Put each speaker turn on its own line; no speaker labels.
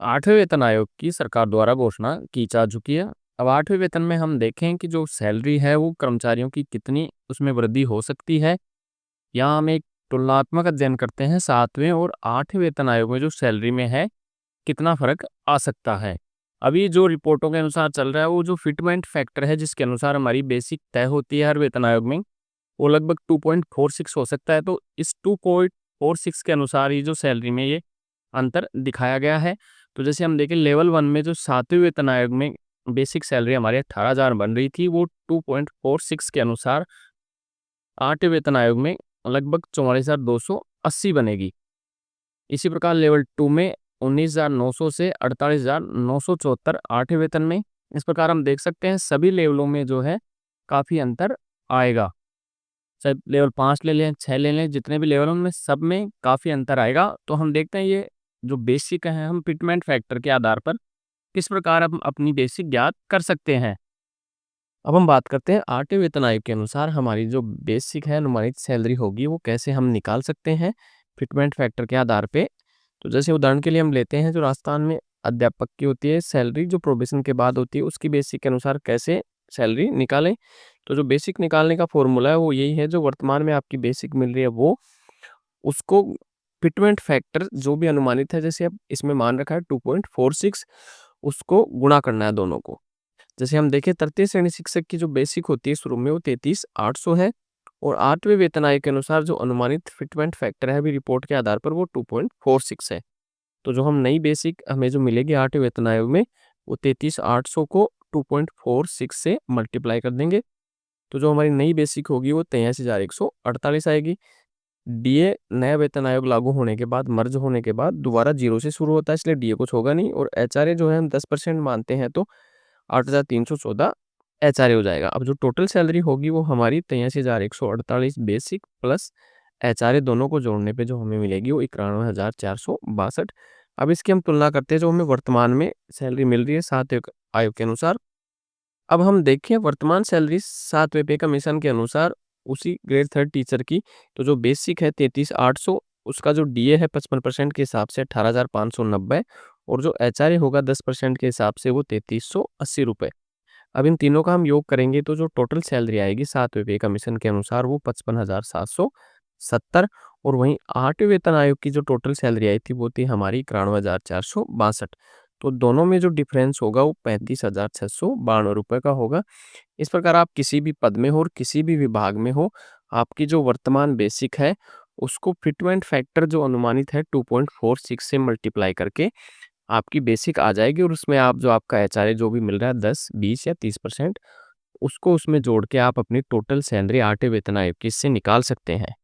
8वें वेतन आयोग की सरकार द्वारा घोषणा की जा चुकी है। अब 8वें वेतन में हम देखें कि जो सैलरी है वो कर्मचारियों की कितनी उसमें वृद्धि हो सकती है। यहाँ हम एक तुलनात्मक अध्ययन करते हैं 7वें और 8वें वेतन आयोग में जो सैलरी में है कितना फ़र्क आ सकता है। अभी जो रिपोर्टों के अनुसार चल रहा है वो जो फिटमेंट फैक्टर है जिसके अनुसार हमारी बेसिक तय होती है हर वेतन आयोग में, वो लगभग 2.46 हो सकता है। तो इस 2.46 के अनुसार ही जो सैलरी में ये अंतर दिखाया गया है। तो जैसे हम देखें लेवल 1 में जो 7वें वेतन आयोग में बेसिक सैलरी हमारी 18,000 बन रही थी, वो 2.46 के अनुसार 8वें वेतन आयोग में लगभग 44,280 बनेगी। इसी प्रकार लेवल 2 में 19,900 से 48,974 8वें वेतन में। इस प्रकार हम देख सकते हैं सभी लेवलों में जो है काफ़ी अंतर आएगा। चाहे लेवल 5 ले लें, 6 ले लें, जितने भी लेवल हैं उनमें सब में काफ़ी अंतर आएगा। तो हम देखते हैं ये जो बेसिक है हम फिटमेंट फैक्टर के आधार पर किस प्रकार हम अपनी बेसिक ज्ञात कर सकते हैं। अब हम बात करते हैं 8वें वेतन आयोग के अनुसार हमारी जो बेसिक है अनुमानित सैलरी होगी वो कैसे हम निकाल सकते हैं फिटमेंट फैक्टर के आधार पे। तो जैसे उदाहरण के लिए हम लेते हैं जो राजस्थान में अध्यापक की होती है सैलरी जो प्रोबेशन के बाद होती है उसकी बेसिक के अनुसार कैसे सैलरी निकालें। तो जो बेसिक निकालने का फॉर्मूला है वो यही है, जो वर्तमान में आपकी बेसिक मिल रही है वो उसको फिटमेंट फैक्टर जो भी अनुमानित है, जैसे अब इसमें मान रखा है 2.46, उसको गुणा करना है दोनों को। जैसे हम देखें तृतीय श्रेणी शिक्षक की जो बेसिक होती है शुरू में वो 33,800 है और 8वें वेतन आयोग के अनुसार जो अनुमानित फिटमेंट फैक्टर है अभी रिपोर्ट के आधार पर वो 2.46 है। तो जो हम नई बेसिक हमें जो मिलेगी 8वें वेतन आयोग में वो 33,800 को 2.46 से मल्टीप्लाई कर देंगे। तो जो हमारी नई बेसिक होगी वो 83,148 आएगी। डीए नया वेतन आयोग लागू होने के बाद मर्ज होने के बाद दोबारा जीरो से शुरू होता है, इसलिए डीए कुछ होगा नहीं और एचआरए जो है हम 10% मानते हैं तो 8,314 एचआरए हो जाएगा। अब जो टोटल सैलरी होगी वो हमारी 83,148 बेसिक प्लस एचआरए दोनों को जोड़ने पे जो हमें मिलेगी वो 91,462। अब इसकी हम तुलना करते हैं जो हमें वर्तमान में सैलरी मिल रही है 7वें आयोग के अनुसार। अब हम देखें वर्तमान सैलरी 7वें पे कमीशन के अनुसार उसी ग्रेड 3 टीचर की, तो जो बेसिक है 33,800, उसका जो डीए है 55% के हिसाब से 18,590 और जो एचआरए होगा 10% के हिसाब से वो 3,380 रुपये। अब इन तीनों का हम योग करेंगे तो जो टोटल सैलरी आएगी 7वें पे कमीशन के अनुसार वो 55,770 और वहीं 8वें वेतन आयोग की जो टोटल सैलरी आई थी वो थी हमारी 91,462। तो दोनों में जो डिफरेंस होगा वो 35,692 रुपये का होगा। इस प्रकार आप किसी भी पद में हो और किसी भी विभाग में हो, आपकी जो वर्तमान बेसिक है उसको फिटमेंट फैक्टर जो अनुमानित है 2.46 से मल्टीप्लाई करके आपकी बेसिक आ जाएगी और उसमें आप जो आपका एचआरए जो भी मिल रहा है 10, 20 या 30% उसको उसमें जोड़ के आप अपनी टोटल सैलरी 8वें वेतन आयोग की इससे निकाल सकते हैं।